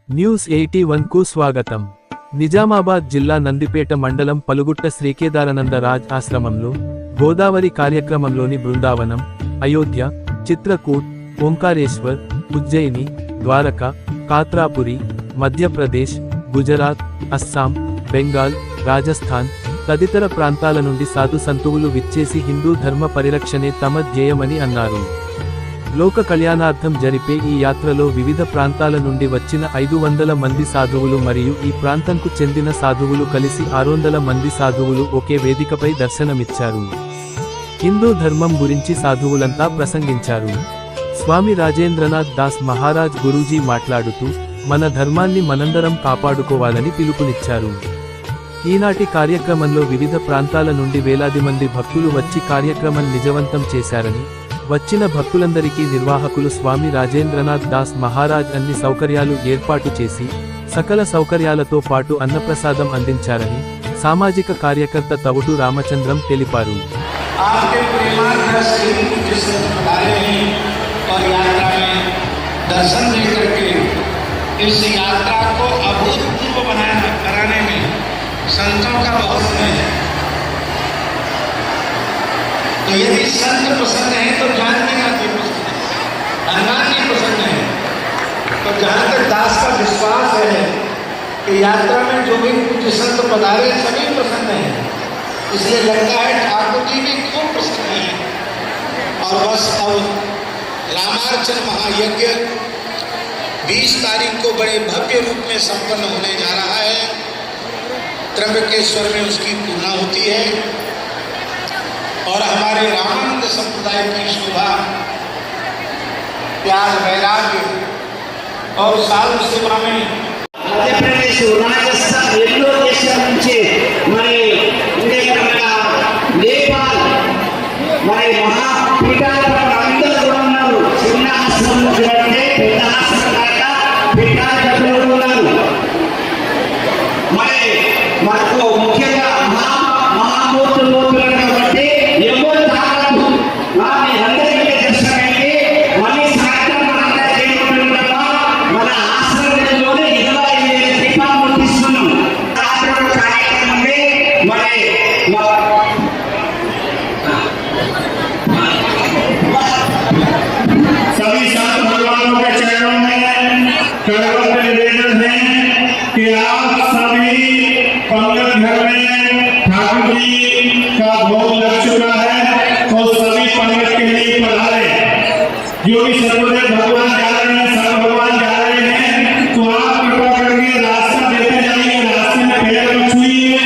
News 81 కు స్వాగతం. నిజామాబాద్ జిల్లా నందిపేట మండలం పలుగుట్ట శ్రీకేదారానంద రాజ్ ఆశ్రమంలో గోదావరి కార్యక్రమంలోని బృందావనం, అయోధ్య, చిత్రకూట్, ఓంకారేశ్వర్, ఉజ్జయిని, ద్వారక, కాత్రాపురి, మధ్యప్రదేశ్, గుజరాత్, అస్సాం, బెంగాల్, రాజస్థాన్ తదితర ప్రాంతాల నుండి సాధు సంతువులు విచ్చేసి హిందూ ధర్మ పరిరక్షణే తమ ధ్యేయమని అన్నారు. లోక కళ్యాణార్థం జరిపే ఈ యాత్రలో వివిధ ప్రాంతాల నుండి వచ్చిన 500 మంది సాధువులు మరియు ఈ ప్రాంతంకు చెందిన సాధువులు కలిసి 600 మంది సాధువులు ఒకే వేదికపై దర్శనమిచ్చారు. హిందూ ధర్మం గురించి సాధువులంతా ప్రసంగించారు. స్వామి రాజేంద్రనాథ్ దాస్ మహారాజ్ గురూజీ మాట్లాడుతూ, మన ధర్మాన్ని మనందరం కాపాడుకోవాలని పిలుపునిచ్చారు. ఈనాటి కార్యక్రమంలో వివిధ ప్రాంతాల నుండి వేలాది మంది భక్తులు వచ్చి కార్యక్రమం విజయవంతం చేశారని, వచ్చిన భక్తులందరికీ నిర్వాహకులు స్వామి రాజేంద్రనాథ్ దాస్ మహారాజ్ అన్ని సౌకర్యాలు ఏర్పాటు చేసి సకల సౌకర్యాలతో పాటు అన్నప్రసాదం అందించారని సామాజిక కార్యకర్త తవుటు రామచంద్రం తెలిపారు. तो यदि संत पसंद है तो जानने का कोई प्रश्न नहीं, अनुमान नहीं पसंद है। तो जहाँ तक दास का विश्वास है कि यात्रा में जो भी कुछ संत पधारे सभी पसंद हैं, इसलिए लगता है ठाकुर जी भी खूब प्रसन्न है। और बस अब रामार्चन महायज्ञ 20 तारीख को बड़े भव्य रूप में संपन्न होने जा रहा है। त्र्यंबकेश्वर में उसकी पूर्णाहुति है और हमारे रामानंद संप्रदाय की शोभा, प्यार, वैराग्य और साधु सेवा में मध्य प्रदेश राजस्थान एल्लो देशం నుంచి మరి ఉండేటట్టుగా నేపాల్ మరి మహాపీఠాధిపతులు అందరూ కూడా ఉన్నారు. చిన్న ఆశ్రమం చూడండి, పెద్ద ఆశ్రమం దాకా పీఠాధిపతులు ఉన్నారు. మరి మనకు ముఖ్యంగా మహామూర్తులు కాబట్టి सभी संत भगवानों के चरणों में करवट निवेदन है कि आप सभी पंगत घर में ठाकुर जी का भोग लग चुका है तो सभी पंगत के लिए पधारे। जो भी सतगुरुदेव भगवान जा रहे हैं, सब भगवान जा रहे हैं, तो आप कृपा करके रास्ता देते जाइए, रास्ते में पैर मत छूइए।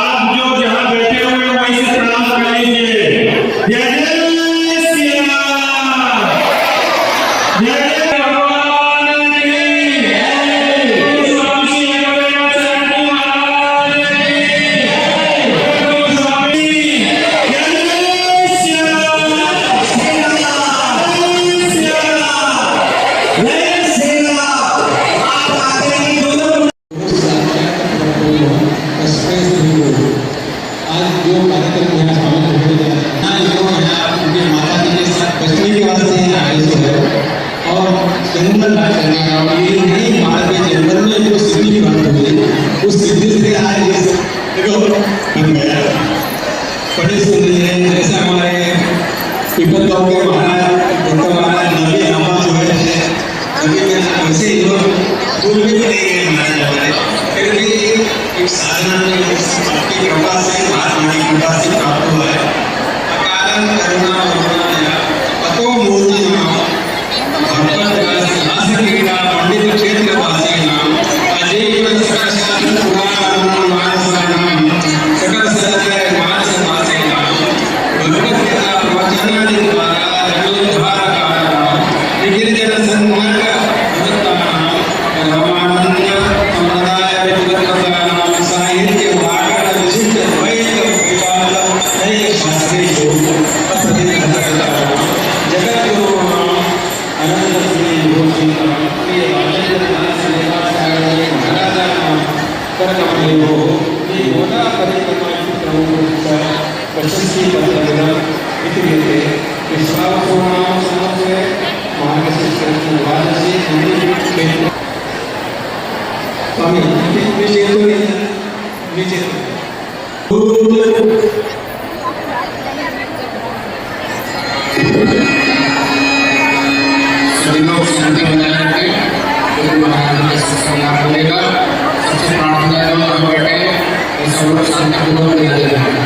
आप जो जहाँ बैठे हुए वहीं से प्रणाम कर लीजिए। जय जय श्री राम, जय जय भगवान की जय। स्वामी रामचंद्र महाराज की स्वामी जय श्री राम, जय श्री राम। आप आते ही बोलो। आज जो कार्यक्रम यहाँ समाप्त हो गया है, जो यहाँ उनके माता जी के साथ बचने के वास्ते यहाँ आए थे और जंगल राज करने का, ये नहीं भारत के जंगल में जो सिद्धि प्राप्त हुई, उस सिद्धि से आज ये देखो बन गया। बड़े सुंदर है, जैसे हमारे पीपल गाँव के महाराज नबी हमा जो है नबी के वैसे ही लोग दूर भी नहीं गए महाराज हमारे, फिर भी एक साधना में आपकी कृपा से, महात्मा की कृपा से प्राप्त हुआ है। अकारण करुणा पतो मूर्ति पंडित क्षेत्र वासी नाम अजय सकल सत्य मानस वासी नाम भगवत गीता प्रवचनादि द्वारा गिरिजन सन्मार्ग रामानंद समुदाय नाम साहित्य वाकर विशिष्ट द्वैत विकास शास्त्री जगत गुरु अनंत श्री गोविंद प्रिय राजेंद्र दास महाराज करकमले हो ये होना परिक्रमा चित्र प्रशस्ति पत्र इतिहास विश्वासोनाम समस्या मार्गशीर्ष वादसी स्वामी विजय सभी लोग शांति बनाए रखें। गुरु महाराज का सत्संग बोलेगा, सबसे प्रार्थना है लोग बैठे, ये सब लोग शांतिपूर्वक मिल जाएंगे।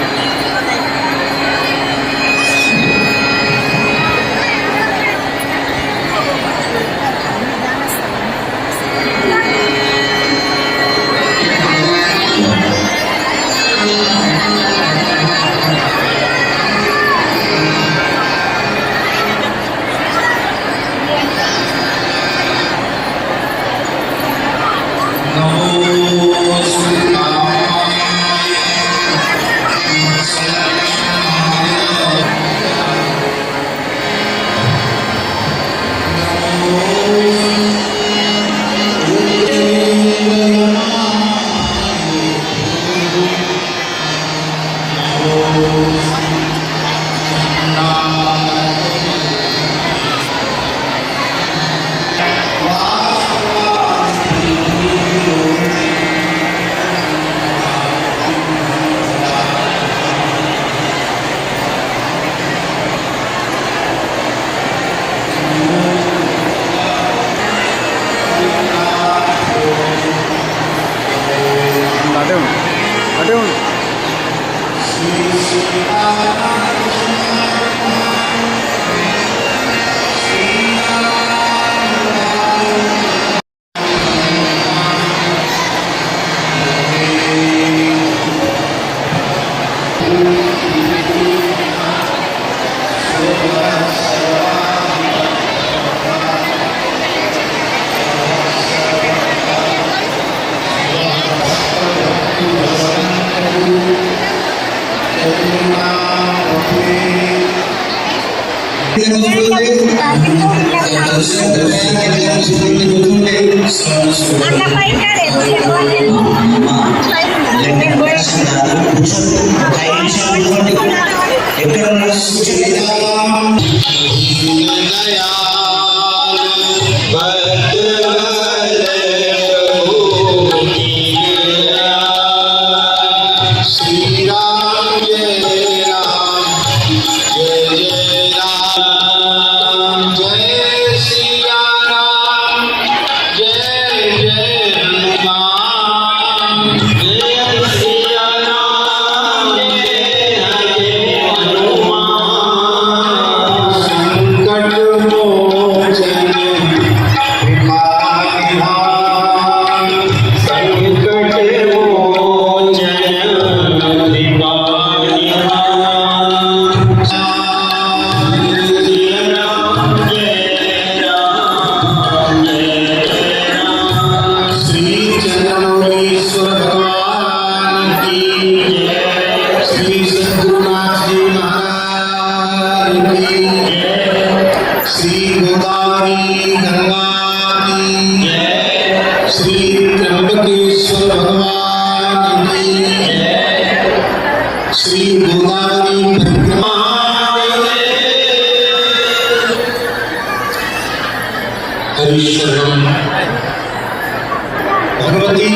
भगवती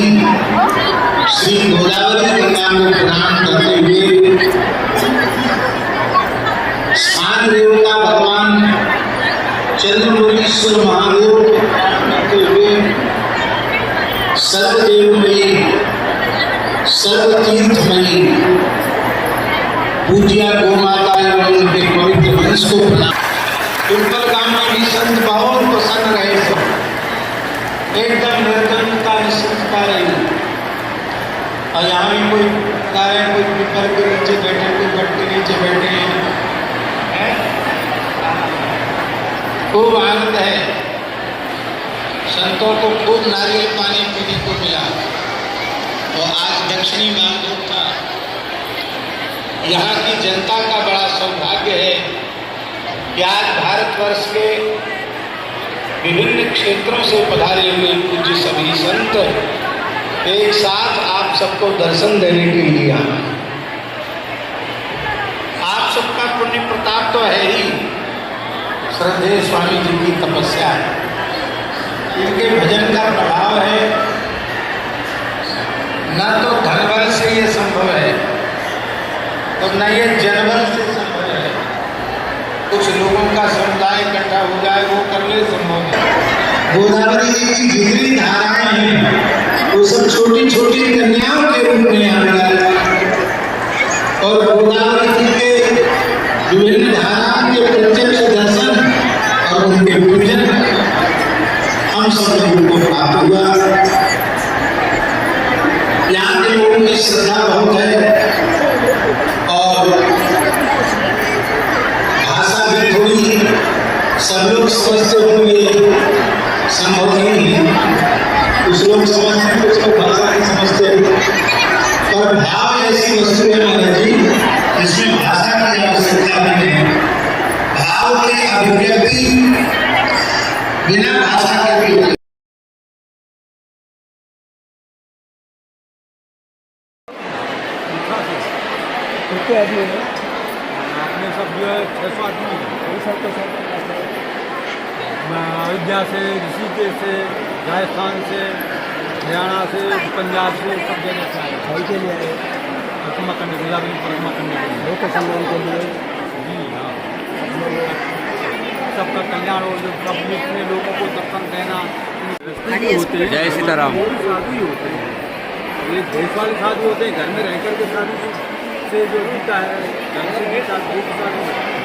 श्री गोदावरी गंगा को प्रणाम करते हुए स्थान देवता भगवान चंद्रमौलीश्वर महादेव को प्रणाम करते हुए सर्वदेवमयी सर्वतीर्थमयी पूज्या गोमाता एवं उनके पवित्र वंश को प्रणाम। उत्पल गांव में भी संत बहुत प्रसन्न रहे थे, एकदम निर्जनता निश्चिंतता रही। और यहाँ भी कोई कारण कोई पीपर के नीचे बैठे, कोई गट के नीचे बैठे हैं। खूब आनंद है, संतों को खूब नारियल पानी पीने को मिला। और आज दक्षिणी मानसून था। यहाँ की जनता का बड़ा सौभाग्य है कि आज भारतवर्ष के विभिन्न क्षेत्रों से पधारे हुए पूज्य सभी संत एक साथ आप सबको दर्शन देने के लिए आए। आप सबका पुण्य प्रताप तो है ही, श्रद्धेय स्वामी जी की तपस्या है, इनके भजन का प्रभाव है न तो धनबल से ये संभव है और न ये जनबल से संभव है। कुछ लोगों का समुदाय इकट्ठा हो जाए वो कर ले संभव है। गोदावरी जी की जितनी धाराएं हैं वो सब छोटी छोटी कन्याओं के रूप में आने और गोदावरी जी के विभिन्न धाराओं के प्रत्यक्ष दर्शन और उनके पूजन हम सब लोगों को प्राप्त हुआ। यहाँ के लोगों की श्रद्धा बहुत है और भाषा भी थोड़ी सब लोग समझते होंगे, संभव नहीं है। कुछ लोग समझते हैं, कुछ लोग भाषा नहीं समझते, और भाव ऐसी वस्तु है महाराज जी जिसमें भाषा की आवश्यकता नहीं है। भाव की अभिव्यक्ति बिना भाषा के भी होती है। अपने सब जो है 600 आदमी अयोध्या से, ऋषिकेश से, राजस्थान से, हरियाणा से, पंजाब से, सब जगह से आए। भाई के लिए परिक्रमा करने, गोदावरी परिक्रमा करने के लिए, लोक सम्मान के लिए। जी हाँ, सबका कल्याण हो, जो सब जितने लोगों को दर्शन देना होते हैं। जय सीताराम। साधु ही होते हैं, ये देश वाले साधु होते हैं। घर में रह करके साधु से जो गीता है, घर से गीता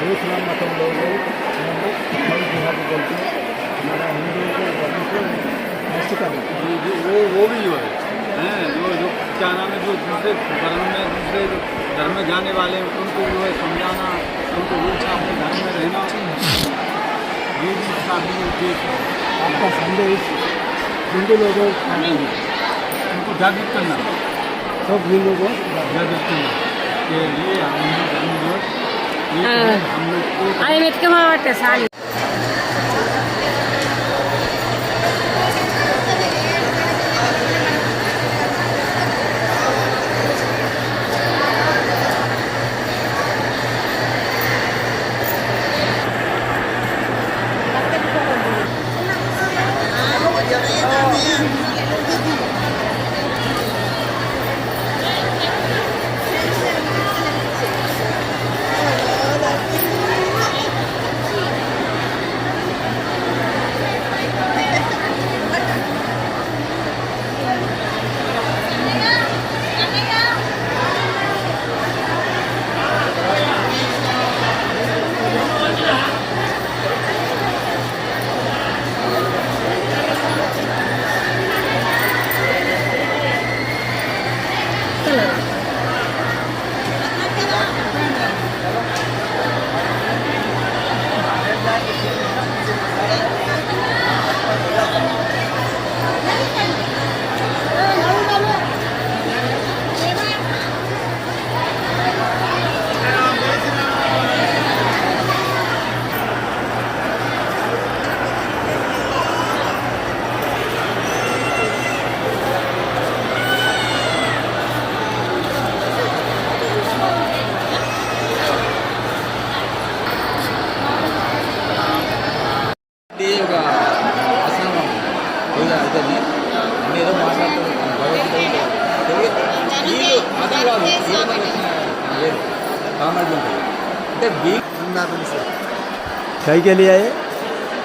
देश राम मतम लोग बोलते हैं। हमारा हिंदुओं को वो भी जो है जो क्या नाम है, जो दूसरे धर्म में जाने वाले हैं उनको जो है समझाना, उनको रूप से अपने धर्म में रहना, ये भी काफ़ी उद्देश्य है। आपका संदेश हिंदू लोगों उनको जागरूक करना, सब हिंदू को जागरूक करना के लिए हम लोग को आई मिट के मावटे साली कई के लिए आए?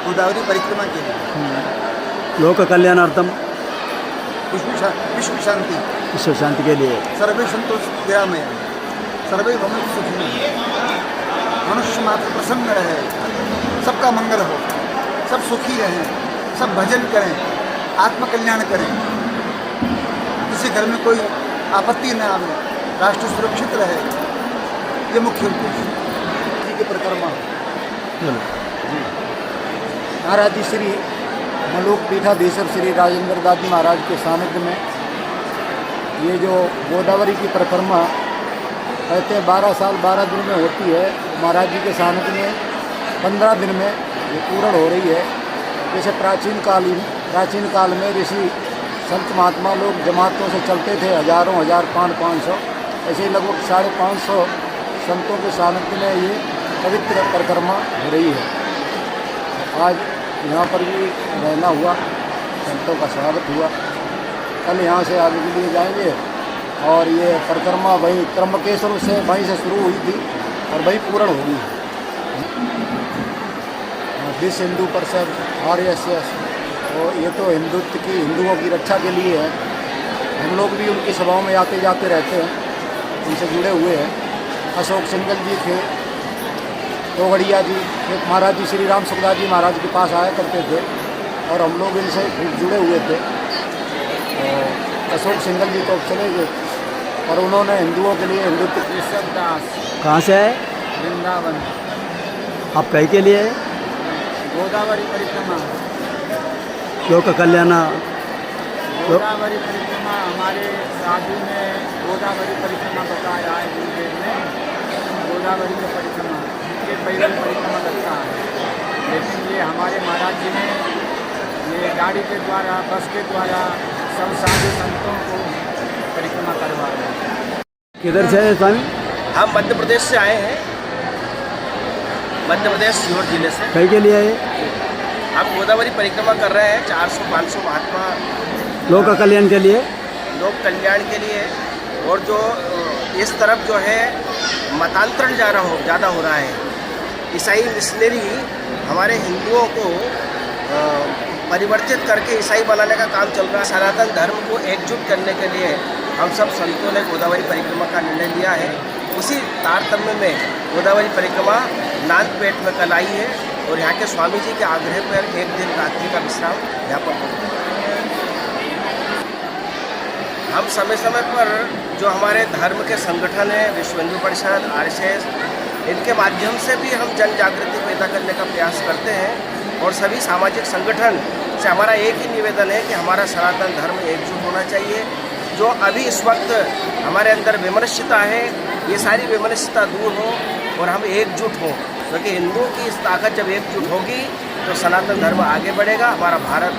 गोदावरी परिक्रमा के लिए, लोक कल्याणार्थम, विश्व शांति, विश्व शांति के लिए। सर्वे संतोष में सर्वे भवन्तु सुखिनः, मनुष्य मात्र प्रसन्न रहे, सबका मंगल हो, सब सुखी रहें, सब भजन करें, आत्मकल्याण करें, किसी घर में कोई आपत्ति न आवे, राष्ट्र सुरक्षित रहे, ये मुख्य उद्देश्य जी के परिक्रमा। महाराज श्री मलूक पीठाधीश्वर श्री राजेंद्र दादी महाराज के सानिध्य में ये जो गोदावरी की परिक्रमा कहते हैं 12 साल 12 दिन में होती है, महाराज जी के सानिध्य में 15 दिन में ये पूर्ण हो रही है। जैसे प्राचीन काल में ऋषि संत महात्मा लोग जमातों से चलते थे, हजारों 500 ऐसे लगभग 550 संतों के सानिध्य में ये पवित्र परिक्रमा हो रही है। आज यहाँ पर भी रहना हुआ, संतों का स्वागत हुआ। कल यहाँ से आगे के लिए जाएंगे और ये परिक्रमा वहीं त्र्यंबकेश्वर से वहीं से शुरू हुई थी और वहीं पूर्ण होगी। विश्व हिंदू परिषद RSS, और ये तो हिंदुओं की रक्षा के लिए है। हम लोग भी उनकी सभाओं में आते जाते रहते हैं, उनसे जुड़े हुए हैं। अशोक सिंगल जी थे, तोगड़िया जी, एक महाराज जी श्री राम सुखदास जी महाराज के पास आया करते थे और हम लोग इनसे जुड़े हुए थे। और अशोक सिंगल जी तो चले गए और उन्होंने हिंदुओं के लिए हिंदुत्व कहाँ से आए? वृंदावन आप कहीं के लिए? गोदावरी परिक्रमा। लोक कल्याण गोदावरी परिक्रमा हमारे शादी में गोदावरी परिक्रमा बताया है गुरुदेव ने। गोदावरी का परिक्रमा ये पैदल परिक्रमा लगता है, लेकिन ये हमारे महाराज जी ने ये गाड़ी के द्वारा, बस के द्वारा सब साधु संतों को परिक्रमा करवाया। किधर से है स्वामी? हम मध्य प्रदेश से आए हैं, मध्य प्रदेश सीहोर जिले से। कहीं के लिए आए? हम गोदावरी परिक्रमा कर रहे हैं 400-500 महात्मा लोक कल्याण के लिए, लोक कल्याण के लिए। और जो इस तरफ जो है मतांतरण ज़्यादा हो रहा है, ईसाई मिशनरी हमारे हिंदुओं को परिवर्तित करके ईसाई बनाने का काम चल रहा है। सनातन धर्म को एकजुट करने के लिए हम सब संतों ने गोदावरी परिक्रमा का निर्णय लिया है। उसी तारतम्य में गोदावरी परिक्रमा नांदपेट में कल आई है और यहाँ के स्वामी जी के आग्रह पर एक दिन रात्रि का विश्राम यहाँ पर होगा। हम समय समय पर जो हमारे धर्म के संगठन हैं, विश्व हिंदू परिषद, RSS, इनके माध्यम से भी हम जन जागृति पैदा करने का प्रयास करते हैं। और सभी सामाजिक संगठन से हमारा एक ही निवेदन है कि हमारा सनातन धर्म एकजुट होना चाहिए। जो अभी इस वक्त हमारे अंदर विमनस्यता है, ये सारी विमनस्यता दूर हो और हम एकजुट हों, क्योंकि हिंदुओं की इस ताकत जब एकजुट होगी तो सनातन धर्म आगे बढ़ेगा, हमारा भारत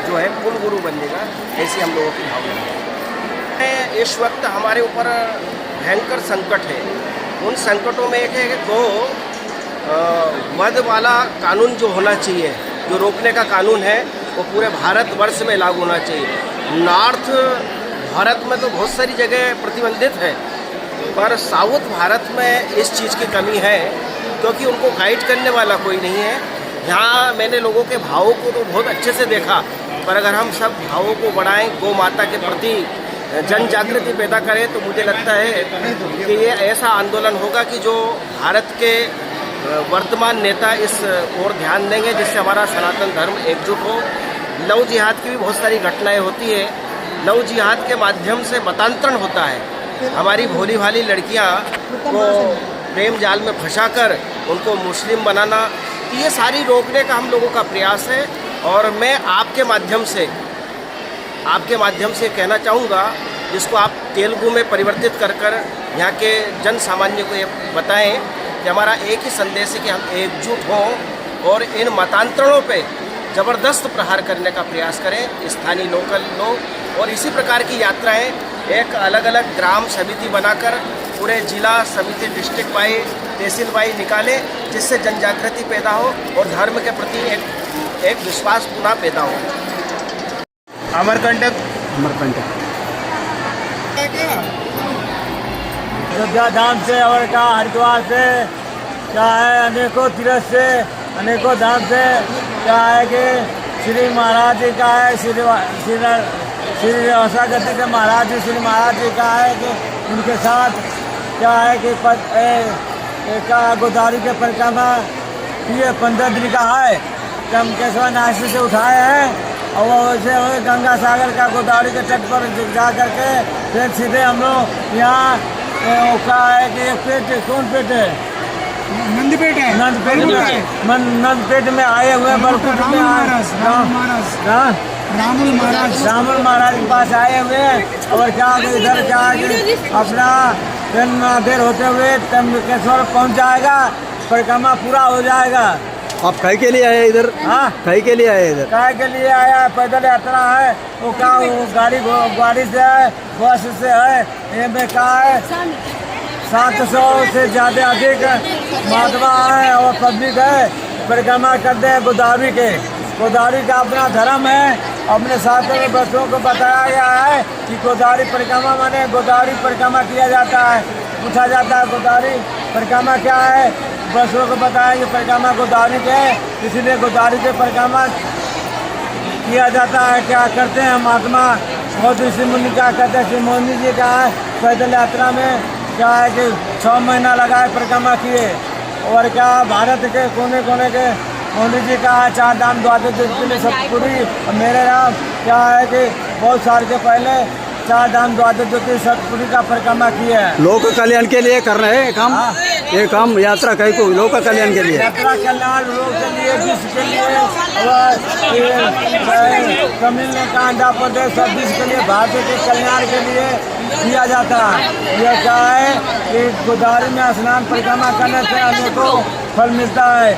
जो है कुल गुरु बनेगा। ऐसी हम लोगों की भावना है। इस वक्त हमारे ऊपर भयंकर संकट है। उन संकटों में एक है कि मद वाला कानून जो होना चाहिए, जो रोकने का कानून है, वो पूरे भारतवर्ष में लागू होना चाहिए। नॉर्थ भारत में तो बहुत सारी जगह प्रतिबंधित है, पर साउथ भारत में इस चीज़ की कमी है, क्योंकि उनको गाइड करने वाला कोई नहीं है। यहाँ मैंने लोगों के भावों को तो बहुत अच्छे से देखा, पर अगर हम सब भावों को बढ़ाएं, गौ माता के प्रति जन जागृति पैदा करें, तो मुझे लगता है कि ये ऐसा आंदोलन होगा कि जो भारत के वर्तमान नेता इस ओर ध्यान देंगे, जिससे हमारा सनातन धर्म एकजुट हो। लव जिहाद की भी बहुत सारी घटनाएं होती है। लव जिहाद के माध्यम से मतांतरण होता है। हमारी भोली भाली लड़कियां को प्रेम जाल में फंसाकर उनको मुस्लिम बनाना, ये सारी रोकने का हम लोगों का प्रयास है। और मैं आपके माध्यम से कहना चाहूँगा, जिसको आप तेलुगु में परिवर्तित कर यहाँ के जन सामान्य को ये बताएं कि हमारा एक ही संदेश है कि हम एकजुट हों और इन मतांतरणों पे ज़बरदस्त प्रहार करने का प्रयास करें, स्थानीय लोकल लोग। और इसी प्रकार की यात्राएं एक अलग अलग ग्राम समिति बनाकर पूरे जिला समिति, डिस्ट्रिक्ट वाइज, तहसील वाइज निकालें, जिससे जन जागृति पैदा हो और धर्म के प्रति एक विश्वास पुनः पैदा हो। अमरकंटक अयोध्या धाम से और का हरिद्वार से क्या है, अनेकों तीर्थ से, अनेकों धाम से क्या है कि श्री महाराज जी का है, श्री रसागति के महाराज जी, श्री महाराज जी का है कि उनके साथ क्या है कि गोदावरी के परिक्रमा ये 15 दिन का है कि हम केशवा नासी से उठाए हैं और वैसे गंगा सागर का गोदावरी के तट पर जा करके फिर सीधे हम लोग यहाँ का है कि एक पेट, कौन पेट है, नंदपेट है, नंदपेट में आए हुए, बलकुट में रामुल महाराज के पास आए हुए हैं। और क्या इधर क्या अपना देर होते हुए त्र्यंबकेश्वर पहुँच जाएगा, परिक्रमा पूरा हो जाएगा। आप कहीं के लिए आए इधर? हाँ, कहीं के लिए आए इधर? काय के लिए आया, पैदल यात्रा है। वो क्या गाड़ी से है, बस से है, ये में क्या है 700 से ज़्यादा अधिक महात्मा है और पब्लिक है, परिक्रमा करते हैं गोदावरी के। गोदावरी का अपना धर्म है अपने साथ में बच्चों को बताया गया है कि गोदावरी परिक्रमा माने गोदावरी परिक्रमा किया जाता है। पूछा जाता है गोदावरी परिक्रमा क्या है, बच्चों को बताया कि परिक्रमा गोदावरी के है, इसीलिए गोदावरी के परिक्रमा किया जाता है। क्या करते हैं महात्मा मोदी ऋषि मुनि क्या कहते हैं कि मोदी जी का है पैदल यात्रा में क्या है कि 6 महीना लगा है परिक्रमा किए, और क्या भारत के कोने कोने के मोदी जी का 4 धाम द्वादश ज्योतिर्लिंग सब पूरी। और मेरे नाम क्या है कि बहुत साल के पहले 4 धाम द्वादश ज्योतिर्लिंग सब पूरी का परिक्रमा किए हैं। लोक कल्याण के लिए कर रहे हैं काम। ये काम यात्रा कहीं को लोक कल्याण के लिए, यात्रा कल्याण लोग के लिए, विश्व के लिए, तमिलनाडु का आंध्र प्रदेश सब विश्व के लिए, भारत के कल्याण के लिए किया जाता है। यह क्या है कि गोदावरी में स्नान परिक्रमा करने से अनेकों फल मिलता है।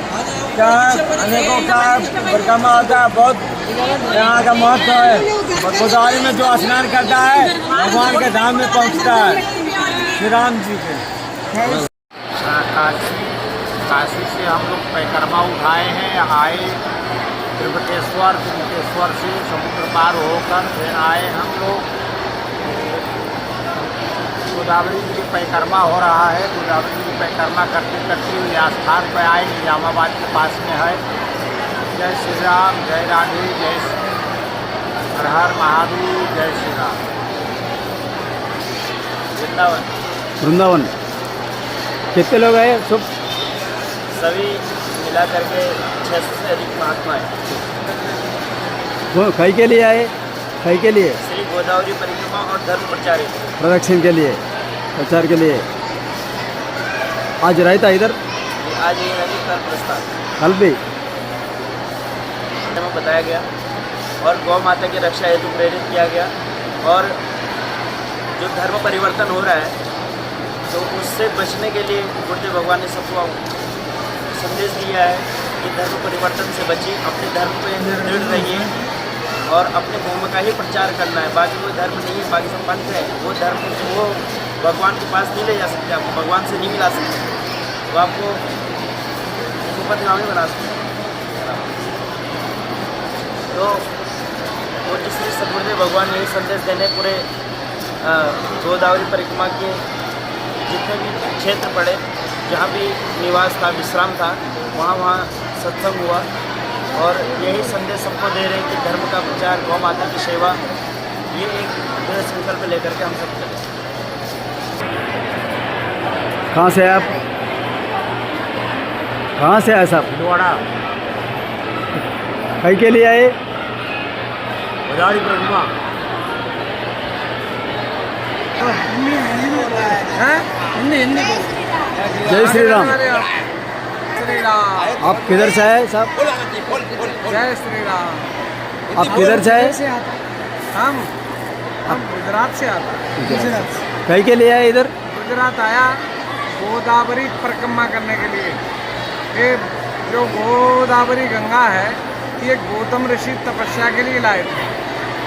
क्या है अनेकों का परिक्रमा होता है, बहुत यहाँ का महत्व है। और गोदावरी में जो स्नान करता है भगवान के धाम में पहुँचता है, श्री राम जी के। काशी से हम लोग परिक्रमा उठाए हैं, आए त्रिभुवनेश्वर से समुद्र पार होकर फिर आए हम लोग। गोदावरी जी की परिक्रमा हो रहा है। गोदावरी जी की परिक्रमा करते करते हुए स्थान पर आए, निजामाबाद के पास में है। जय श्री राम, जय राधे, जय हर हर महादेव, जय श्री राम। वृंदावन कितने लोग आए? सब सभी मिला करके 600 से अधिक महात्मा है। वो कहीं के लिए आए? कहीं के लिए? श्री गोदावरी परिक्रमा और धर्म प्रचार प्रदक्षिण के लिए, प्रचार के लिए। आज रहता इधर? आज ये नदी कल प्रस्थान कल भी हमें बताया गया और गौ माता की रक्षा हेतु प्रेरित किया गया। और जो धर्म परिवर्तन हो रहा है तो उससे बचने के लिए गुरुदेव भगवान ने सबको संदेश दिया है कि धर्म परिवर्तन से बचिए, अपने धर्म पे दृढ़ रहिए और अपने धर्म का ही प्रचार करना है। बाकी कोई धर्म नहीं है, बाकी सब पंथ है। वो धर्म वो भगवान के पास नहीं ले जा सकते, आपको भगवान से नहीं मिला सकते, वो आपको उपपदगामी बना सकते। तो वो जिससे सदगुरुदेव भगवान ने यही संदेश देने पूरे गोदावरी परिक्रमा के जितने भी क्षेत्र पड़े, जहाँ भी निवास था, विश्राम था, वहाँ सत्संग हुआ। और यही संदेश सबको दे रहे हैं कि धर्म का प्रचार, गौ माता की सेवा, ये एक दृढ़ संकल्प लेकर के हम सब चले। कहाँ से आप? कहाँ से आए साहब? द्वारा कहीं के लिए आए? गोदावरी परिक्रमा। जय श्री राम। श्री राम। आप किधर से आए साहब? जय श्री राम। आप किधर से आए? हम गुजरात से आता है। कहीं के लिए आए इधर? गुजरात आया गोदावरी परिक्रमा करने के लिए। ये जो गोदावरी गंगा है ये गौतम ऋषि तपस्या के लिए लाए थे।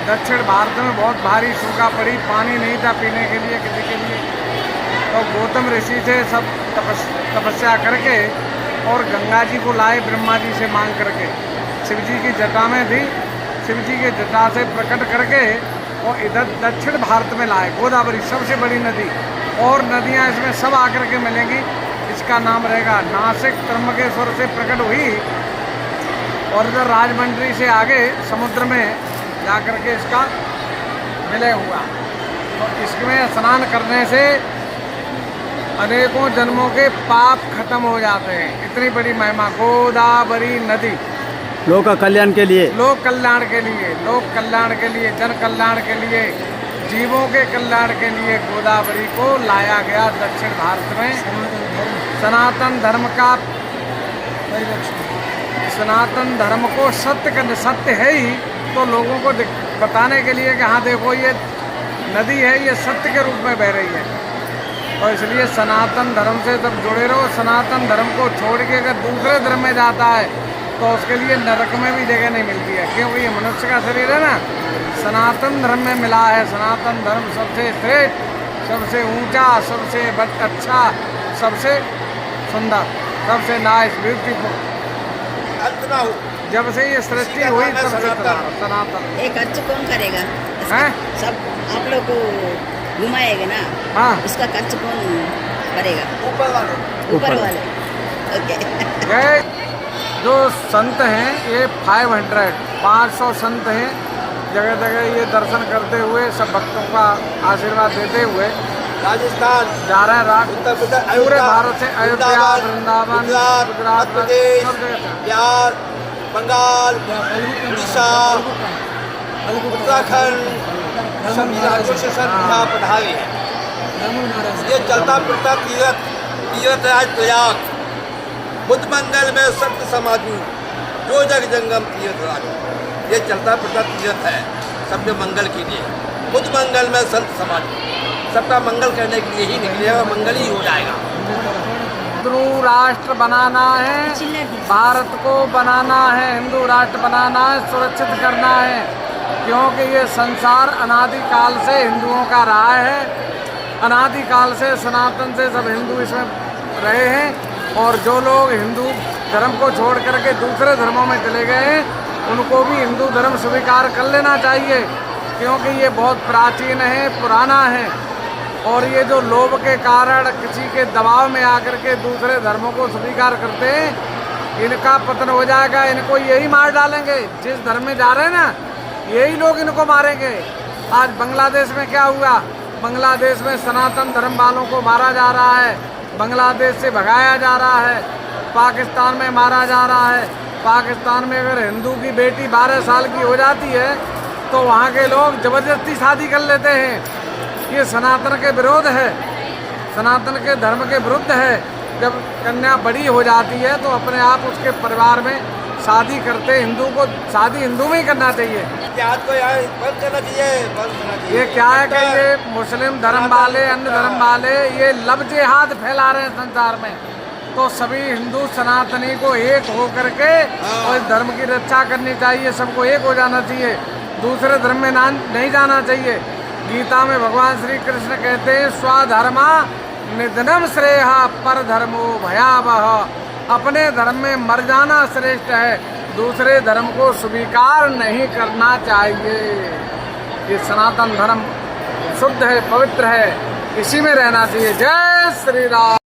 दक्षिण भारत में बहुत भारी सूखा पड़ी, पानी नहीं था पीने के लिए किसी के लिए। तो गौतम ऋषि से सब तपस्या करके और गंगा जी को लाए ब्रह्मा जी से मांग करके। शिव जी की जटा में थी, शिव जी के जटा से प्रकट करके और इधर दक्षिण भारत में लाए। गोदावरी सबसे बड़ी नदी, और नदियाँ इसमें सब आकर के मिलेंगी। इसका नाम रहेगा नासिक त्र्यंबकेश्वर से प्रकट हुई और इधर राजमंड्री से आगे समुद्र में जाकर के इसका विलय हुआ। तो इसमें स्नान करने से अनेकों जन्मों के पाप खत्म हो जाते हैं। इतनी बड़ी महिमा गोदावरी नदी। लोक कल्याण के लिए, लोक कल्याण के लिए, लोक कल्याण के लिए, जन कल्याण के लिए, जीवों के कल्याण के लिए गोदावरी को लाया गया दक्षिण भारत में। सनातन धर्म का सनातन धर्म को सत्य है ही, तो लोगों को बताने के लिए कि हाँ देखो ये नदी है, ये सत्य के रूप में बह रही है। और इसलिए सनातन धर्म से जब जुड़े रहो। सनातन धर्म को छोड़ के अगर दूसरे धर्म में जाता है तो उसके लिए नरक में भी जगह नहीं मिलती है, क्योंकि ये मनुष्य का शरीर है ना। सनातन धर्म में मिला है। सनातन धर्म सबसे श्रेष्ठ, सबसे ऊंचा, सबसे अच्छा, सबसे सुंदर, सबसे नाइस, ब्यूटीफुल। जब से ये सृष्टि इसी का हुई नाम है तब से सनातन। सनातन। ये खर्च कौन करेगा? हैं? सब आप लोग को घुमाएगा ना? हाँ। इसका खर्च कौन करेगा? ऊपर वाले ऊपर वाले। ओके। ये जो संत हैं ये 500 संत हैं, जगह जगह ये दर्शन करते हुए सब भक्तों का आशीर्वाद देते हुए राजस्थान, जा रहे हैं उत्तर प्रदेश, पूरे भारत से अयोध्या, वृंदावन, गुजरात, गुजरात, मध्य प्रदेश, सब जगह। बिहार, बंगाल, उड़ीसा, उत्तराखंड, सभी राज्यों से सर यहाँ पधारे हैं। ये चलता फिरता तीर्थ आज प्रयाग, बुद्ध मंगल में सत्य समाधि, जो जग जंगम तीर्थ राज। ये चलता फिरता तीर्थ है सबके मंगल के लिए। बुद्ध मंगल में सत्य समाधि, सबका मंगल करने के लिए ही निकलेगा, मंगल ही हो जाएगा। हिंदू राष्ट्र बनाना है, भारत को बनाना है, हिंदू राष्ट्र बनाना है, सुरक्षित करना है, क्योंकि ये संसार अनादिकाल से हिंदुओं का रहा है। अनादिकाल से सनातन से सब हिंदू इसमें रहे हैं, और जो लोग हिंदू धर्म को छोड़ करके दूसरे धर्मों में चले गए हैं उनको भी हिंदू धर्म स्वीकार कर लेना चाहिए, क्योंकि ये बहुत प्राचीन है, पुराना है। और ये जो लोभ के कारण किसी के दबाव में आकर के दूसरे धर्मों को स्वीकार करते हैं, इनका पतन हो जाएगा। इनको यही मार डालेंगे, जिस धर्म में जा रहे हैं ना यही लोग इनको मारेंगे। आज बांग्लादेश में क्या हुआ? बांग्लादेश में सनातन धर्म वालों को मारा जा रहा है, बांग्लादेश से भगाया जा रहा है, पाकिस्तान में मारा जा रहा है। पाकिस्तान में अगर हिंदू की बेटी 12 साल की हो जाती है तो वहाँ के लोग जबरदस्ती शादी कर लेते हैं। ये सनातन के विरोध है, सनातन के धर्म के विरुद्ध है। जब कन्या बड़ी हो जाती है तो अपने आप उसके परिवार में शादी करते, हिंदू को शादी हिंदू में ही करना चाहिए। को यहाँ बंद करना चाहिए, बंद करना चाहिए। ये क्या है कि ये मुस्लिम धर्म वाले, अन्य धर्म वाले ये लब जिहाद फैला रहे हैं संसार में। तो सभी हिंदू सनातनी को एक हो करके और इस धर्म की रक्षा करनी चाहिए, सबको एक हो जाना चाहिए, दूसरे धर्म में नहीं जाना चाहिए। गीता में भगवान श्री कृष्ण कहते हैं स्वधर्मा निधनम श्रेयः पर धर्मो भयावह। अपने धर्म में मर जाना श्रेष्ठ है, दूसरे धर्म को स्वीकार नहीं करना चाहिए। ये सनातन धर्म शुद्ध है, पवित्र है, इसी में रहना चाहिए। जय श्री राम।